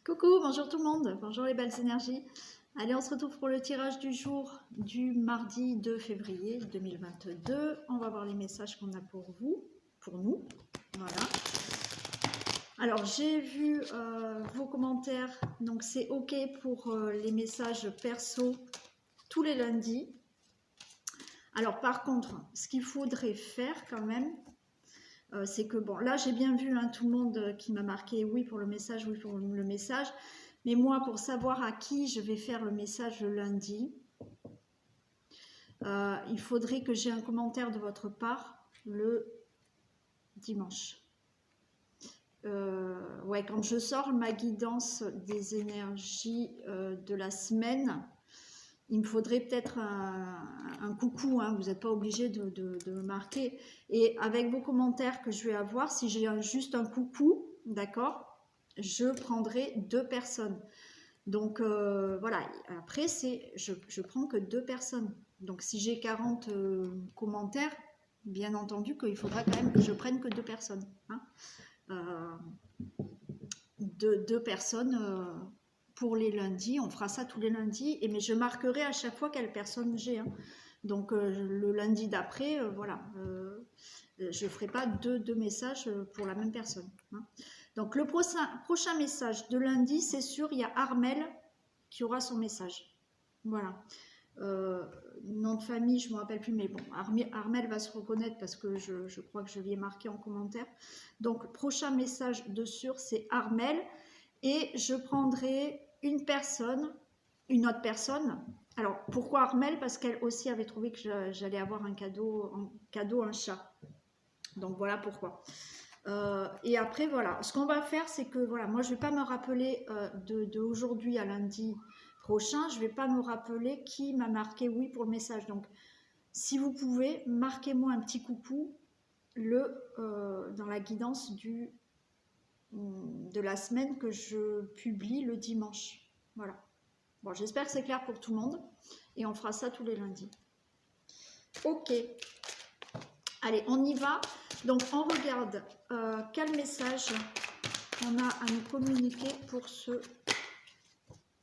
Coucou, bonjour tout le monde, bonjour les belles énergies. Allez, on se retrouve pour le tirage du jour du mardi 2 février 2022. On va voir les messages qu'on a pour vous, pour nous. Voilà. Alors, j'ai vu vos commentaires, donc c'est OK pour les messages perso tous les lundis. Alors, par contre, ce qu'il faudrait faire quand même, c'est que, bon, là, j'ai bien vu tout le monde qui m'a marqué oui pour le message, oui pour le message. Mais moi, pour savoir à qui je vais faire le message le lundi, il faudrait que j'ai un commentaire de votre part le dimanche. Ouais, quand je sors ma guidance des énergies de la semaine, il me faudrait peut-être un coucou, hein, vous n'êtes pas obligé de me marquer. Et avec vos commentaires que je vais avoir, si j'ai juste un coucou, d'accord, je prendrai 2 personnes. Donc voilà, après je prends que 2 personnes. Donc si j'ai 40 commentaires, bien entendu qu'il faudra quand même que je prenne que 2 personnes. Hein. 2 personnes pour les lundis, on fera ça tous les lundis, mais je marquerai à chaque fois quelle personne j'ai. Hein. Donc le lundi d'après, voilà, je ne ferai pas deux messages pour la même personne. Hein. Donc le prochain message de lundi, c'est sûr, il y a Armel qui aura son message. Voilà. Nom de famille, je ne me rappelle plus, mais bon, Armel va se reconnaître parce que je crois que je l'ai marqué en commentaire. Donc, prochain message de sûr, c'est Armel. Et je prendrai une autre personne. Alors, pourquoi Armel? Parce qu'elle aussi avait trouvé que j'allais avoir un cadeau, un chat. Donc, voilà pourquoi. Et après, voilà, ce qu'on va faire, c'est que, voilà, moi, je ne vais pas me rappeler de aujourd'hui à lundi prochain, je ne vais pas me rappeler qui m'a marqué oui pour le message. Donc, si vous pouvez, marquez-moi un petit coucou dans la guidance de la semaine que je publie le dimanche. Voilà. Bon, j'espère que c'est clair pour tout le monde. Et on fera ça tous les lundis. Ok. Allez, on y va. Donc, on regarde quel message on a à nous communiquer pour ce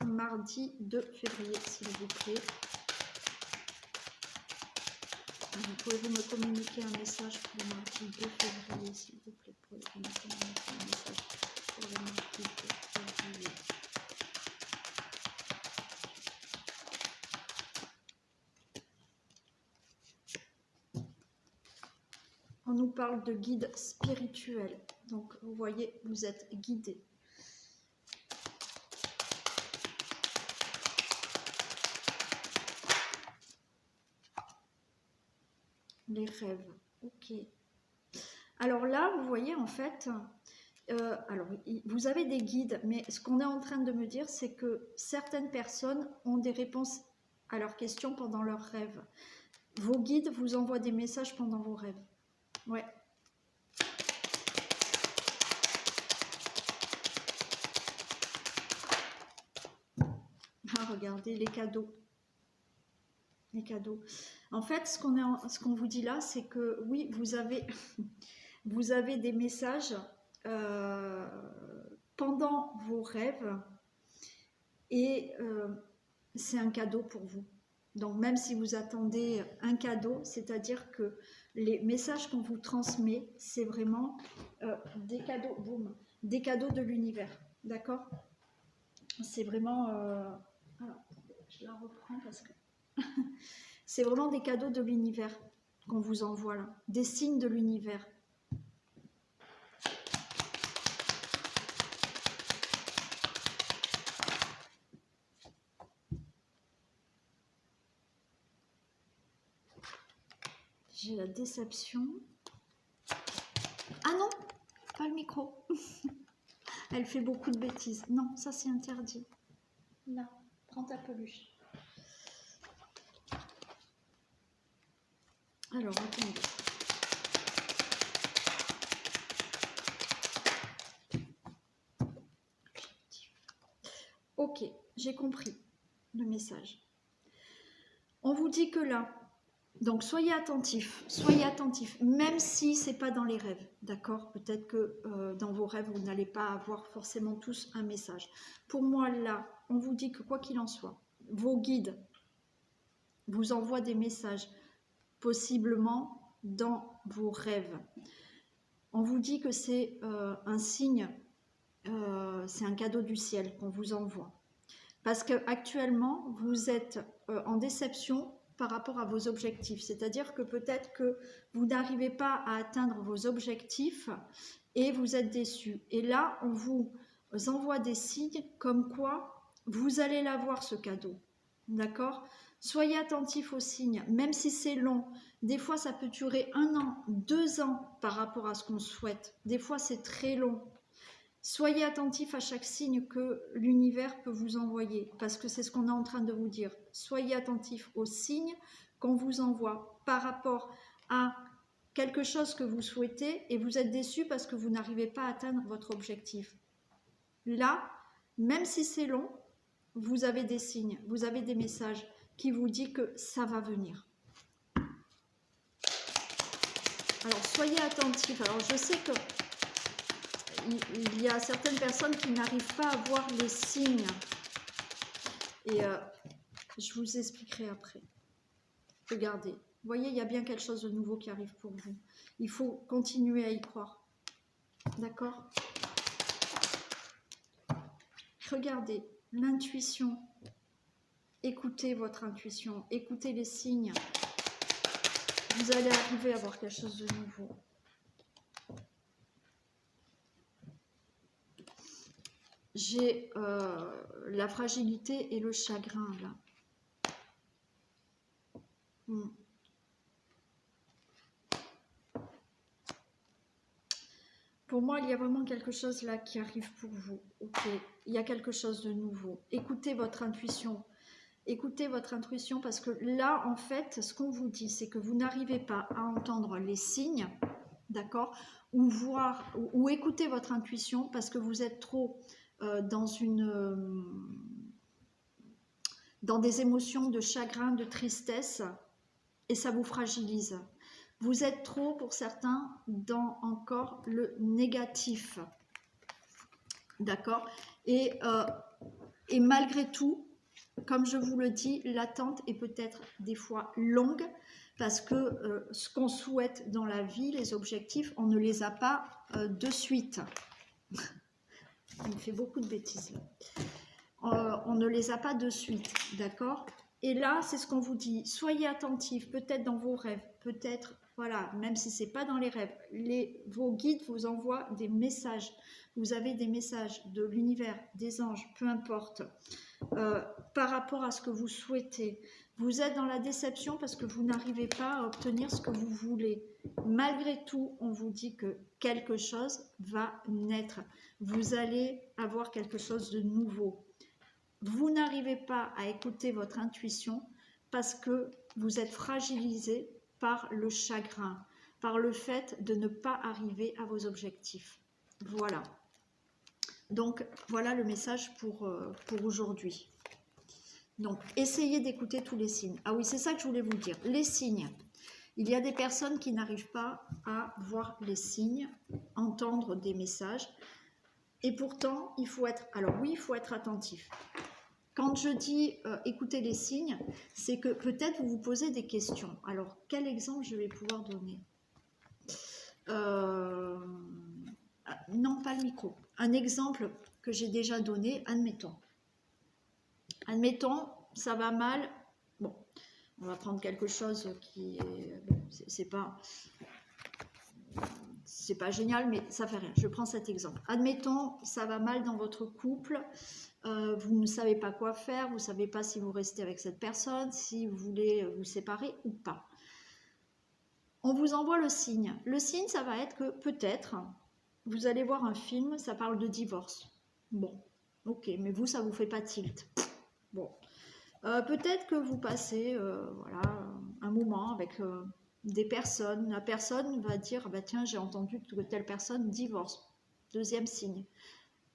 mardi 2 février, s'il vous plaît. Pouvez-vous me communiquer un message pour le mardi 2 février, s'il vous plaît? Pouvez-vous me communiquer un message pour le mardi 2 février? On nous parle de guide spirituel. Donc, vous voyez, vous êtes guidé. Les rêves. Ok. Alors là, vous voyez, en fait, alors, vous avez des guides, mais ce qu'on est en train de me dire, c'est que certaines personnes ont des réponses à leurs questions pendant leurs rêves. Vos guides vous envoient des messages pendant vos rêves. Ouais. Ah, regardez, les cadeaux. Les cadeaux. En fait, ce qu'on vous dit là, c'est que oui, vous avez des messages pendant vos rêves et c'est un cadeau pour vous. Donc même si vous attendez un cadeau, c'est-à-dire que les messages qu'on vous transmet, c'est vraiment des cadeaux, boum, des cadeaux de l'univers, d'accord? C'est vraiment... alors, je la reprends parce que... c'est vraiment des cadeaux de l'univers qu'on vous envoie là, des signes de l'univers. J'ai la déception. Ah non, pas le micro. Elle fait beaucoup de bêtises. Non, ça c'est interdit. Là, prends ta peluche. Alors, attendez. Ok, j'ai compris le message. On vous dit que là, Donc soyez attentifs, même si c'est pas dans les rêves, d'accord? Peut-être que dans vos rêves, vous n'allez pas avoir forcément tous un message. Pour moi, là, on vous dit que quoi qu'il en soit, vos guides vous envoient des messages, possiblement dans vos rêves. On vous dit que c'est un signe, c'est un cadeau du ciel qu'on vous envoie. Parce qu'actuellement, vous êtes en déception par rapport à vos objectifs. C'est-à-dire que peut-être que vous n'arrivez pas à atteindre vos objectifs et vous êtes déçu. Et là, on vous envoie des signes comme quoi vous allez l'avoir, ce cadeau. D'accord? Soyez attentifs aux signes, même si c'est long. Des fois, ça peut durer 1 an, 2 ans par rapport à ce qu'on souhaite. Des fois, c'est très long. Soyez attentifs à chaque signe que l'univers peut vous envoyer, parce que c'est ce qu'on est en train de vous dire. Soyez attentifs aux signes qu'on vous envoie par rapport à quelque chose que vous souhaitez et vous êtes déçu parce que vous n'arrivez pas à atteindre votre objectif. Là, même si c'est long, vous avez des signes, vous avez des messages qui vous disent que ça va venir. Alors, soyez attentifs. Alors, je sais que il y a certaines personnes qui n'arrivent pas à voir les signes. Et je vous expliquerai après. Regardez, vous voyez, il y a bien quelque chose de nouveau qui arrive pour vous. Il faut continuer à y croire. D'accord? Regardez, l'intuition. Écoutez votre intuition, écoutez les signes. Vous allez arriver à voir quelque chose de nouveau. J'ai la fragilité et le chagrin là. Pour moi, il y a vraiment quelque chose là qui arrive pour vous. Ok, il y a quelque chose de nouveau. Écoutez votre intuition. Écoutez votre intuition parce que là, en fait, ce qu'on vous dit, c'est que vous n'arrivez pas à entendre les signes, d'accord, ou voir, ou écouter votre intuition parce que vous êtes trop dans des émotions de chagrin, de tristesse, et ça vous fragilise. Vous êtes trop, pour certains, dans encore le négatif. D'accord? Et malgré tout, comme je vous le dis, l'attente est peut-être des fois longue parce que ce qu'on souhaite dans la vie, les objectifs, on ne les a pas de suite. Il me fait beaucoup de bêtises là. On ne les a pas de suite, d'accord? Et là, c'est ce qu'on vous dit. Soyez attentifs, peut-être dans vos rêves, peut-être, voilà, même si ce n'est pas dans les rêves. Vos guides vous envoient des messages. Vous avez des messages de l'univers, des anges, peu importe, par rapport à ce que vous souhaitez. Vous êtes dans la déception parce que vous n'arrivez pas à obtenir ce que vous voulez. Malgré tout, on vous dit que quelque chose va naître. Vous allez avoir quelque chose de nouveau. Vous n'arrivez pas à écouter votre intuition parce que vous êtes fragilisé par le chagrin, par le fait de ne pas arriver à vos objectifs. Voilà. Donc, voilà le message pour aujourd'hui. Donc, essayez d'écouter tous les signes. Ah oui, c'est ça que je voulais vous dire. Les signes. Il y a des personnes qui n'arrivent pas à voir les signes, entendre des messages. Et pourtant, il faut être... Alors oui, il faut être attentif. Quand je dis écoutez les signes, c'est que peut-être vous vous posez des questions. Alors, quel exemple je vais pouvoir donner? Non, pas le micro. Un exemple que j'ai déjà donné, admettons. Admettons, ça va mal. Bon, on va prendre quelque chose qui est... Bon, c'est pas génial, mais ça fait rien. Je prends cet exemple. Admettons, ça va mal dans votre couple. Vous ne savez pas quoi faire. Vous ne savez pas si vous restez avec cette personne, si vous voulez vous séparer ou pas. On vous envoie le signe. Le signe, ça va être que peut-être, vous allez voir un film, ça parle de divorce. Bon, ok, mais vous, ça ne vous fait pas tilt. Bon, peut-être que vous passez voilà, un moment avec des personnes. La personne va dire, bah, tiens, j'ai entendu que telle personne divorce. Deuxième signe.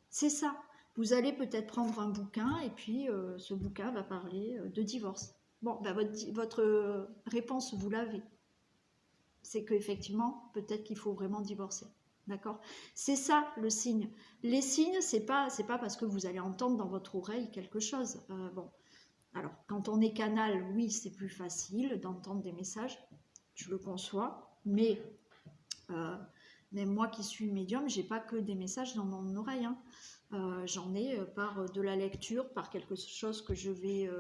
C'est ça. Vous allez peut-être prendre un bouquin et puis ce bouquin va parler de divorce. Bon, ben votre réponse, vous l'avez. C'est qu'effectivement, peut-être qu'il faut vraiment divorcer. D'accord? C'est ça le signe. Les signes, c'est pas parce que vous allez entendre dans votre oreille quelque chose. Bon, alors, quand on est canal, oui, c'est plus facile d'entendre des messages, je le conçois, mais même moi qui suis médium, j'ai pas que des messages dans mon oreille, hein. J'en ai par de la lecture, par quelque chose que je vais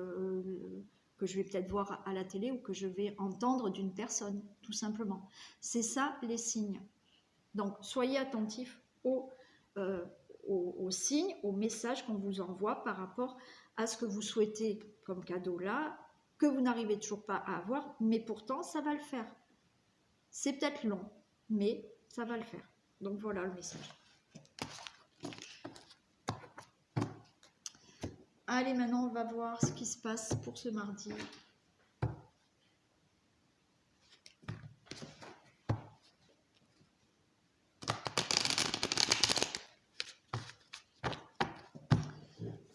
peut-être voir à la télé ou que je vais entendre d'une personne, tout simplement. C'est ça les signes. Donc, soyez attentifs aux signes, aux messages qu'on vous envoie par rapport à ce que vous souhaitez comme cadeau là, que vous n'arrivez toujours pas à avoir, mais pourtant, ça va le faire. C'est peut-être long, mais ça va le faire. Donc, voilà le message. Allez, maintenant, on va voir ce qui se passe pour ce mardi.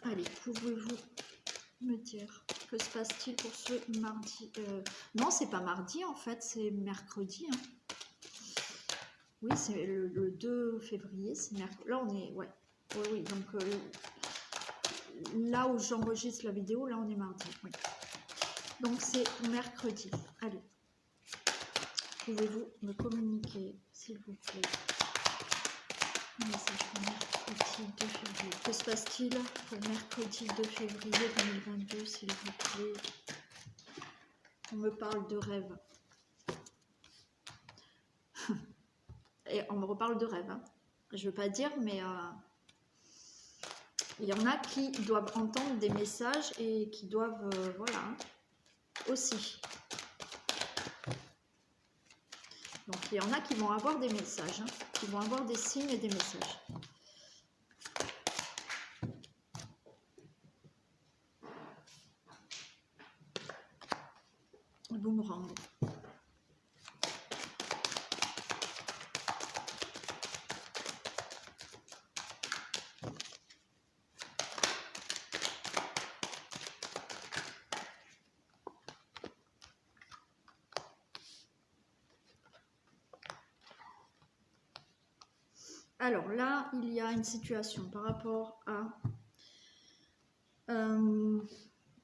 Allez, pouvez-vous me dire que se passe-t-il pour ce mardi? Non, c'est pas mardi en fait, c'est mercredi. Hein. Oui, c'est le 2 février, c'est mercredi. Là, on est... Ouais, oui, donc là où j'enregistre la vidéo, là, on est mardi. Oui. Donc, c'est mercredi. Allez. Pouvez-vous me communiquer, s'il vous plaît, un message pour mercredi 2 février. Que se passe-t-il pour mercredi 2 février 2022, s'il vous plaît? On me parle de rêve. Et on me reparle de rêve. Hein. Je ne veux pas dire, mais il y en a qui doivent entendre des messages et qui doivent, voilà, hein, aussi. Donc, il y en a qui vont avoir des messages, hein, qui vont avoir des signes et des messages. Boomerang. Alors là, il y a une situation par rapport à un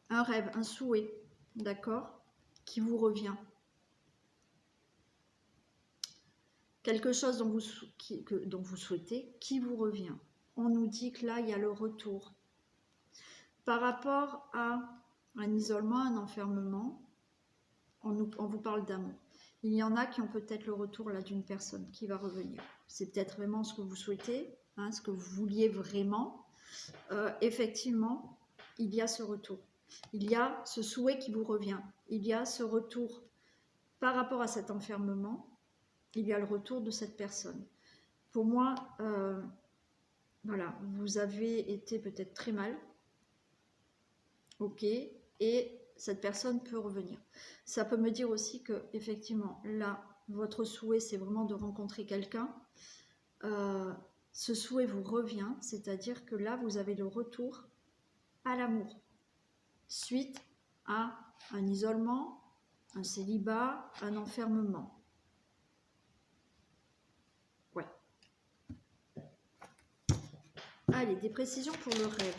rêve, un souhait, d'accord, qui vous revient. Quelque chose dont vous souhaitez, qui vous revient. On nous dit que là, il y a le retour. Par rapport à un isolement, un enfermement, on vous parle d'amour. Il y en a qui ont peut-être le retour là d'une personne qui va revenir. C'est peut-être vraiment ce que vous souhaitez, hein, ce que vous vouliez vraiment. Effectivement, il y a ce retour. Il y a ce souhait qui vous revient. Il y a ce retour par rapport à cet enfermement. Il y a le retour de cette personne. Pour moi, voilà, vous avez été peut-être très mal. Ok, et cette personne peut revenir. Ça peut me dire aussi que, effectivement, là, votre souhait, c'est vraiment de rencontrer quelqu'un. Ce souhait vous revient, c'est-à-dire que là, vous avez le retour à l'amour, suite à un isolement, un célibat, un enfermement. Ouais. Allez, des précisions pour le rêve.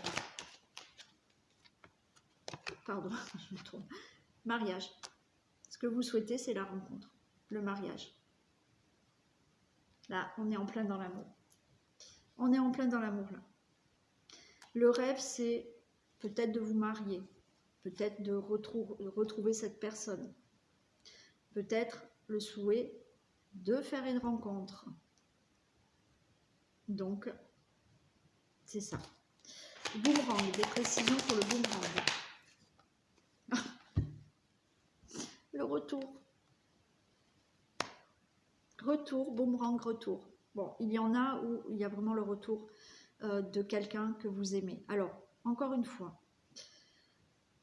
Pardon, je me trompe. Mariage. Ce que vous souhaitez, c'est la rencontre, le mariage. Là, on est en plein dans l'amour. On est en plein dans l'amour, là. Le rêve, c'est peut-être de vous marier, peut-être de retrouver cette personne, peut-être le souhait de faire une rencontre. Donc, c'est ça. Boomerang, des précisions pour le boomerang. Le retour. Retour, boomerang, retour. Bon, il y en a où il y a vraiment le retour de quelqu'un que vous aimez. Alors, encore une fois,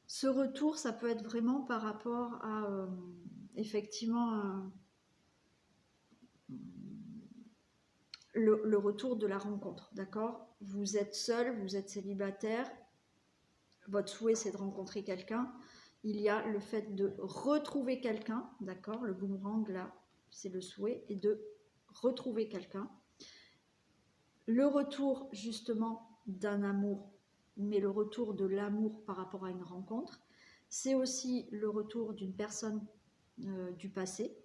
ce retour, ça peut être vraiment par rapport à, effectivement, le retour de la rencontre, d'accord? Vous êtes seul, vous êtes célibataire, votre souhait c'est de rencontrer quelqu'un, il y a le fait de retrouver quelqu'un, d'accord? Le boomerang, là, c'est le souhait, et de retrouver quelqu'un. Le retour, justement, d'un amour, mais le retour de l'amour par rapport à une rencontre. C'est aussi le retour d'une personne du passé,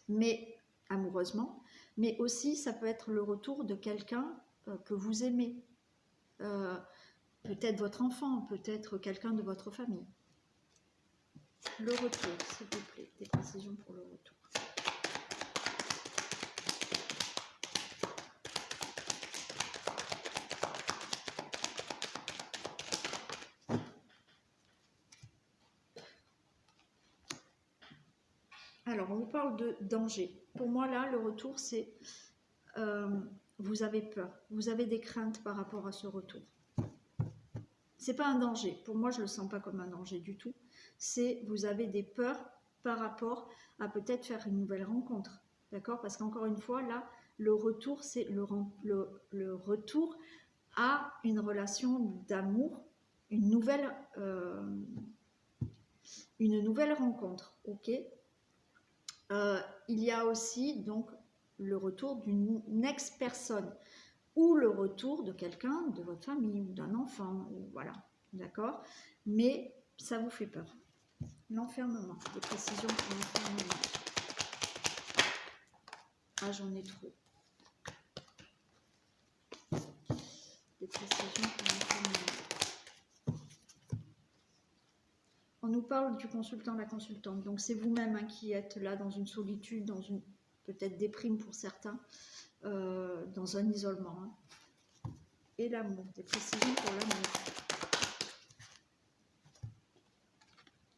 mais amoureusement. Mais aussi, ça peut être le retour de quelqu'un que vous aimez. Peut-être votre enfant, peut-être quelqu'un de votre famille. Le retour, s'il vous plaît, des précisions pour le retour. Alors, on vous parle de danger. Pour moi, là, le retour, c'est vous avez peur, vous avez des craintes par rapport à ce retour. C'est pas un danger. Pour moi, je le sens pas comme un danger du tout. C'est vous avez des peurs par rapport à peut-être faire une nouvelle rencontre. D'accord? Parce qu'encore une fois, là, le retour, c'est le retour à une relation d'amour, une nouvelle rencontre. Ok? Il y a aussi donc le retour d'une ex-personne ou le retour de quelqu'un de votre famille ou d'un enfant, ou voilà, d'accord? Mais ça vous fait peur. L'enfermement, des précisions pour l'enfermement. Ah, j'en ai trop. Des précisions pour l'enfermement. On nous parle du consultant, la consultante. Donc c'est vous-même hein, qui êtes là dans une solitude, dans une peut-être déprime pour certains, dans un isolement. Hein. Et l'amour, des précisions pour l'amour.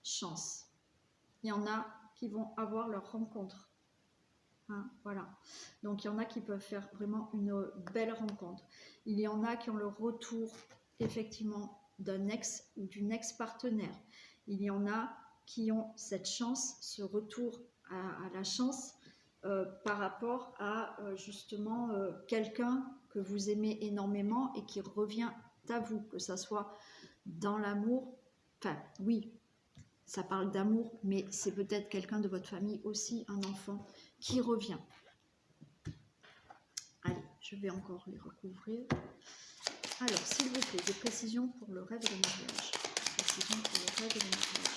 Chance. Il y en a qui vont avoir leur rencontre. Hein, voilà. Donc il y en a qui peuvent faire vraiment une belle rencontre. Il y en a qui ont le retour effectivement d'un ex ou d'une ex-partenaire. Il y en a qui ont cette chance, ce retour à la chance par rapport à justement quelqu'un que vous aimez énormément et qui revient à vous, que ça soit dans l'amour. Enfin, oui, ça parle d'amour, mais c'est peut-être quelqu'un de votre famille aussi, un enfant qui revient. Allez, je vais encore les recouvrir. Alors, s'il vous plaît, des précisions pour le rêve et le mariage. Précisions pour le rêve et le mariage.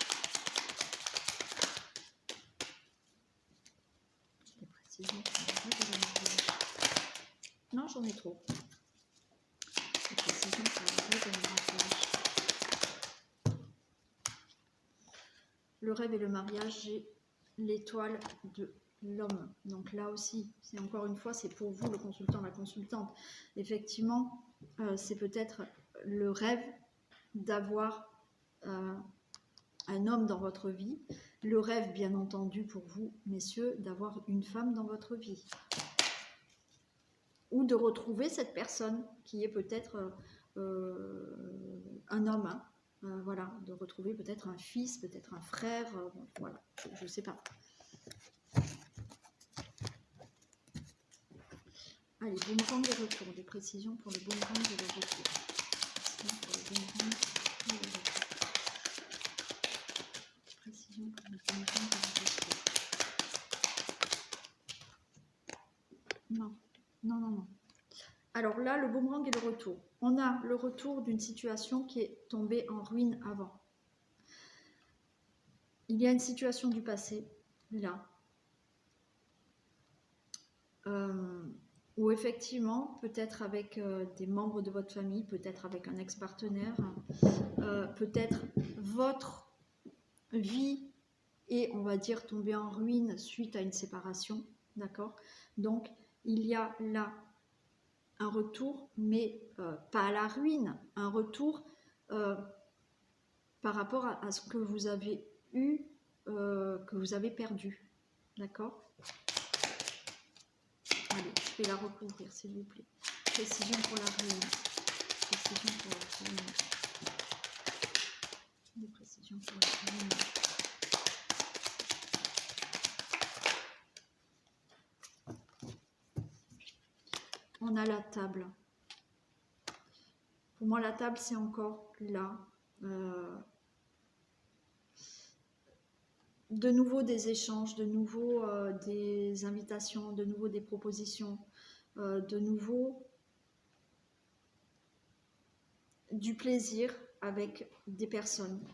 Des précisions pour le rêve et le mariage. Non, j'en ai trop. Des précisions pour le rêve et le mariage. Le rêve et le mariage, j'ai l'étoile de l'homme. Donc là aussi, c'est encore une fois, c'est pour vous le consultant, la consultante. Effectivement, c'est peut-être le rêve d'avoir un homme dans votre vie. Le rêve, bien entendu, pour vous, messieurs, d'avoir une femme dans votre vie. Ou de retrouver cette personne qui est peut-être un homme. Hein. Voilà, de retrouver peut-être un fils, peut-être un frère. Voilà, je ne sais pas. Allez, boomerang de retour, des précisions pour le boomerang de retour. Pour le boomerang de retour. Des précisions pour le boomerang de retour. Non, non, non, non. Alors là, le boomerang et le retour. On a le retour d'une situation qui est tombée en ruine avant. Il y a une situation du passé, là, où effectivement, peut-être avec des membres de votre famille, peut-être avec un ex-partenaire, peut-être votre vie est, on va dire, tombée en ruine suite à une séparation, d'accord? Donc, il y a là un retour, mais pas à la ruine, un retour par rapport à ce que vous avez eu, que vous avez perdu, d'accord? Allez, je vais la recouvrir, s'il vous plaît. Précision pour la ruine. Précision pour la ruine. Des précisions pour la ruine. On a la table. Pour moi, la table, c'est encore là. de nouveau des échanges, de nouveau des invitations, de nouveau des propositions, de nouveau du plaisir avec des personnes,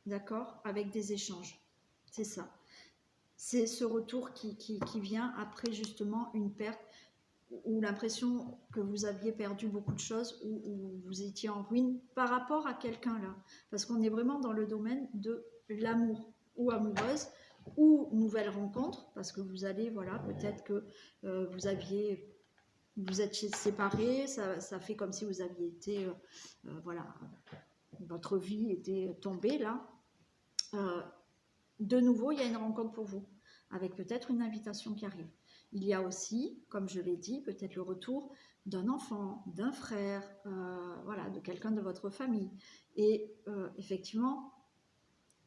d'accord, avec des échanges. C'est ça. C'est ce retour qui vient après justement une perte ou l'impression que vous aviez perdu beaucoup de choses ou vous étiez en ruine par rapport à quelqu'un là. Parce qu'on est vraiment dans le domaine de l'amour ou amoureuse ou nouvelle rencontre parce que vous allez, voilà, peut-être que vous êtes séparés, ça fait comme si vous aviez été, voilà, votre vie était tombée là. De nouveau, il y a une rencontre pour vous, avec peut-être une invitation qui arrive. Il y a aussi, comme je l'ai dit, peut-être le retour d'un enfant, d'un frère, voilà, de quelqu'un de votre famille. Et effectivement,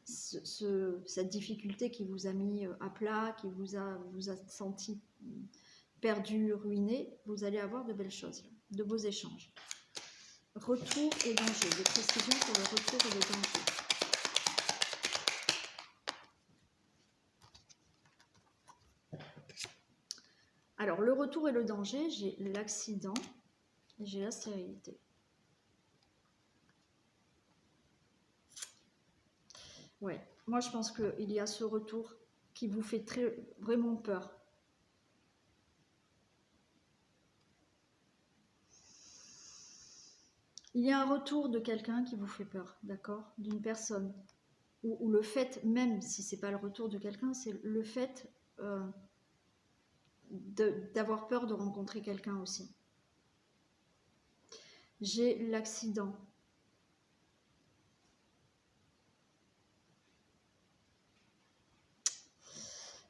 cette difficulté qui vous a mis à plat, qui vous a senti perdu, ruiné, vous allez avoir de belles choses, de beaux échanges. Retour et danger, des précisions pour le retour et le danger. Alors, le retour et le danger, j'ai l'accident et j'ai la stérilité. Ouais, moi je pense qu'il y a ce retour qui vous fait vraiment peur. Il y a un retour de quelqu'un qui vous fait peur, d'accord? D'une personne. Ou le fait, même si c'est pas le retour de quelqu'un, c'est le fait d'avoir peur de rencontrer quelqu'un aussi. J'ai l'accident.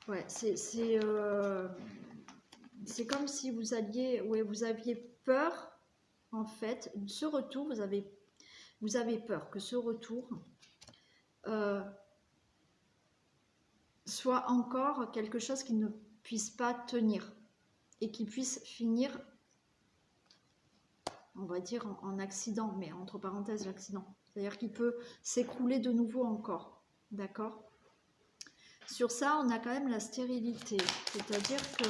Ouais, c'est comme si vous alliez, ouais, vous aviez peur, en fait, ce retour, vous avez peur que ce retour soit encore quelque chose qui ne puisse pas tenir et qui puisse finir, on va dire, en accident, mais entre parenthèses l'accident. C'est-à-dire qu'il peut s'écrouler de nouveau encore, d'accord? Sur ça, on a quand même la stérilité, c'est-à-dire que...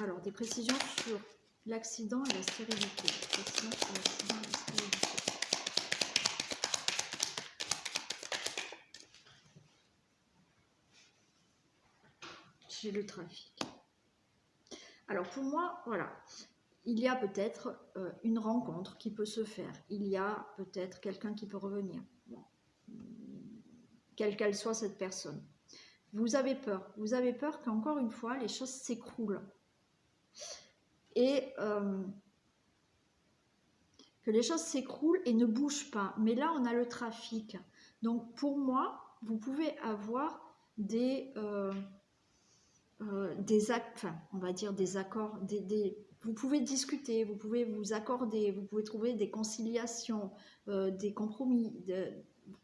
Alors, des précisions sur l'accident et la stérilité. Précisions sur l'accident et la stérilité. J'ai le trafic. Alors, pour moi, voilà, il y a peut-être une rencontre qui peut se faire. Il y a peut-être quelqu'un qui peut revenir. Bon. Quelle qu'elle soit cette personne. Vous avez peur. Vous avez peur qu'encore une fois, les choses s'écroulent. Et que les choses s'écroulent et ne bougent pas. Mais là, on a le trafic. Donc, pour moi, vous pouvez avoir des actes, enfin, on va dire des accords, vous pouvez discuter, vous pouvez vous accorder, vous pouvez trouver des conciliations, des compromis,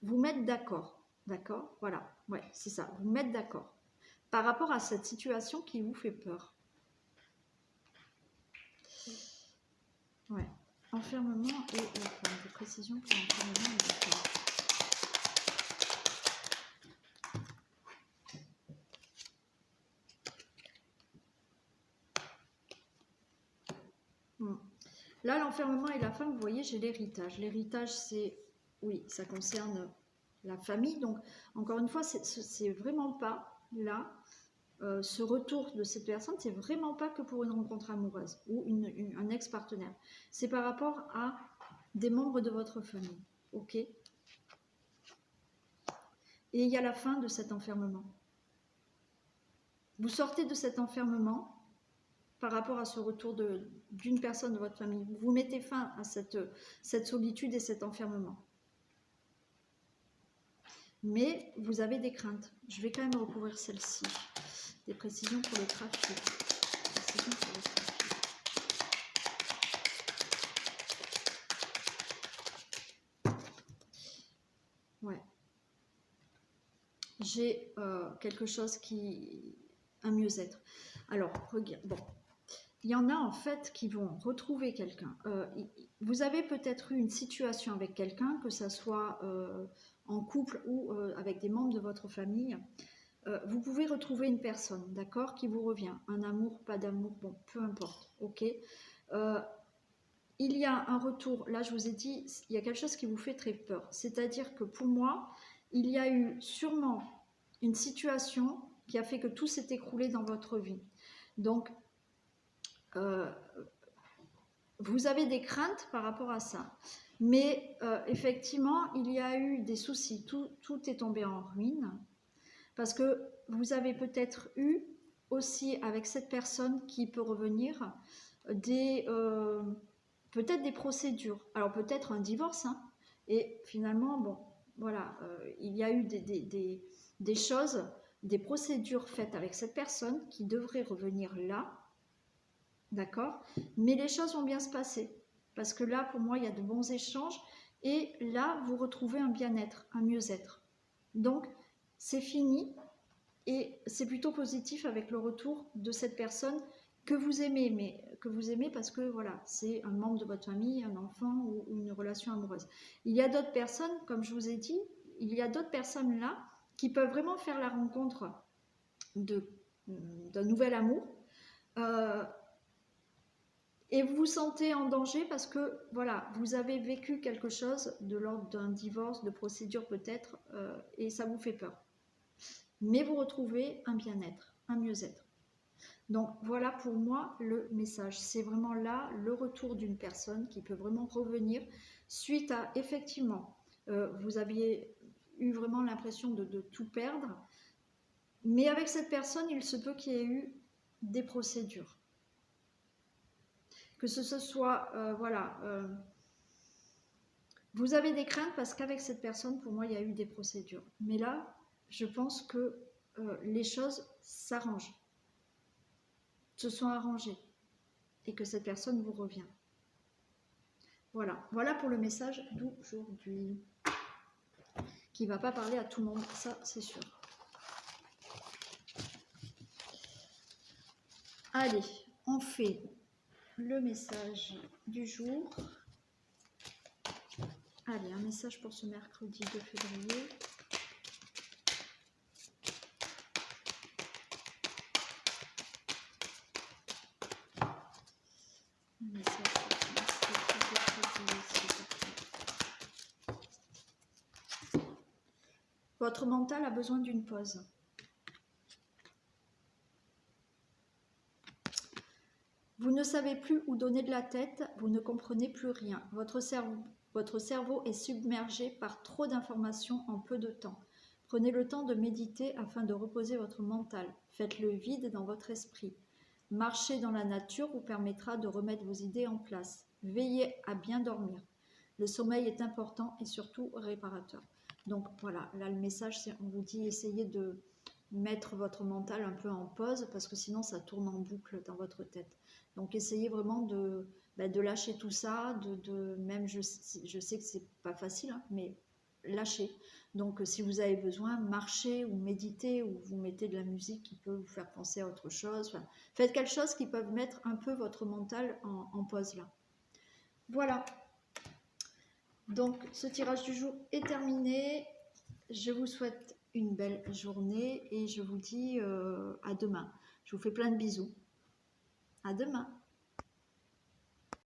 vous mettre d'accord, d'accord? Voilà, ouais, c'est ça, vous mettre d'accord par rapport à cette situation qui vous fait peur. Ouais, enfermement et la forme, de précision pour l'enfermement et la forme. Là, l'enfermement et la femme, vous voyez, j'ai l'héritage. L'héritage, c'est, oui, ça concerne la famille. Donc, encore une fois, c'est vraiment pas là, ce retour de cette personne, c'est vraiment pas que pour une rencontre amoureuse ou un ex-partenaire. C'est par rapport à des membres de votre famille. Ok? Et il y a la fin de cet enfermement. Vous sortez de cet enfermement par rapport à ce retour d'une personne de votre famille. Vous mettez fin à cette solitude et cet enfermement. Mais vous avez des craintes. Je vais quand même recouvrir celle-ci. Des précisions pour le trafic. Précisions pour le trafic. Ouais. J'ai quelque chose un mieux-être. Alors, regarde, bon. Il y en a en fait qui vont retrouver quelqu'un. Vous avez peut-être eu une situation avec quelqu'un, que ça soit en couple ou avec des membres de votre famille, vous pouvez retrouver une personne, d'accord, qui vous revient. Un amour, pas d'amour, bon, peu importe, ok. Il y a un retour, là je vous ai dit, il y a quelque chose qui vous fait très peur. C'est-à-dire que pour moi, il y a eu sûrement une situation qui a fait que tout s'est écroulé dans votre vie. Donc, vous avez des craintes par rapport à ça. Mais effectivement, il y a eu des soucis. Tout est tombé en ruine. Parce que vous avez peut-être eu aussi avec cette personne qui peut revenir peut-être des procédures. Alors peut-être un divorce. Hein, et finalement, bon, voilà, il y a eu des choses, des procédures faites avec cette personne qui devraient revenir là. D'accord? Mais les choses vont bien se passer. Parce que là, pour moi, il y a de bons échanges. Et là, vous retrouvez un bien-être, un mieux-être. Donc, c'est fini. Et c'est plutôt positif avec le retour de cette personne que vous aimez. Mais que vous aimez parce que, voilà, c'est un membre de votre famille, un enfant ou une relation amoureuse. Il y a d'autres personnes, comme je vous ai dit, il y a d'autres personnes là qui peuvent vraiment faire la rencontre d'un nouvel amour. Et vous vous sentez en danger parce que, voilà, vous avez vécu quelque chose de l'ordre d'un divorce, de procédure peut-être, et ça vous fait peur. Mais vous retrouvez un bien-être, un mieux-être. Donc voilà pour moi le message. C'est vraiment là le retour d'une personne qui peut vraiment revenir suite à, effectivement, vous aviez eu vraiment l'impression de tout perdre. Mais avec cette personne, il se peut qu'il y ait eu des procédures. Que ce soit, voilà, vous avez des craintes parce qu'avec cette personne, pour moi, il y a eu des procédures. Mais là, je pense que les choses s'arrangent, se sont arrangées et que cette personne vous revient. Voilà, voilà pour le message d'aujourd'hui. Qui ne va pas parler à tout le monde, ça c'est sûr. Allez, on fait le message du jour. Allez, un message pour ce mercredi 2 février. Un message pour ce mercredi 2 février. Votre mental a besoin d'une pause. Vous ne savez plus où donner de la tête, vous ne comprenez plus rien. Votre cerveau est submergé par trop d'informations en peu de temps. Prenez le temps de méditer afin de reposer votre mental. Faites le vide dans votre esprit. Marcher dans la nature vous permettra de remettre vos idées en place. Veillez à bien dormir. Le sommeil est important et surtout réparateur. Donc voilà, là le message, c'est on vous dit essayez de mettre votre mental un peu en pause parce que sinon ça tourne en boucle dans votre tête. Donc essayez vraiment de lâcher tout ça, même je sais que c'est pas facile, hein, mais lâchez. Donc si vous avez besoin, marchez ou méditez ou vous mettez de la musique qui peut vous faire penser à autre chose. Enfin, faites quelque chose qui peut mettre un peu votre mental en pause là. Voilà. Donc ce tirage du jour est terminé. Je vous souhaite une belle journée et je vous dis à demain. Je vous fais plein de bisous. À demain.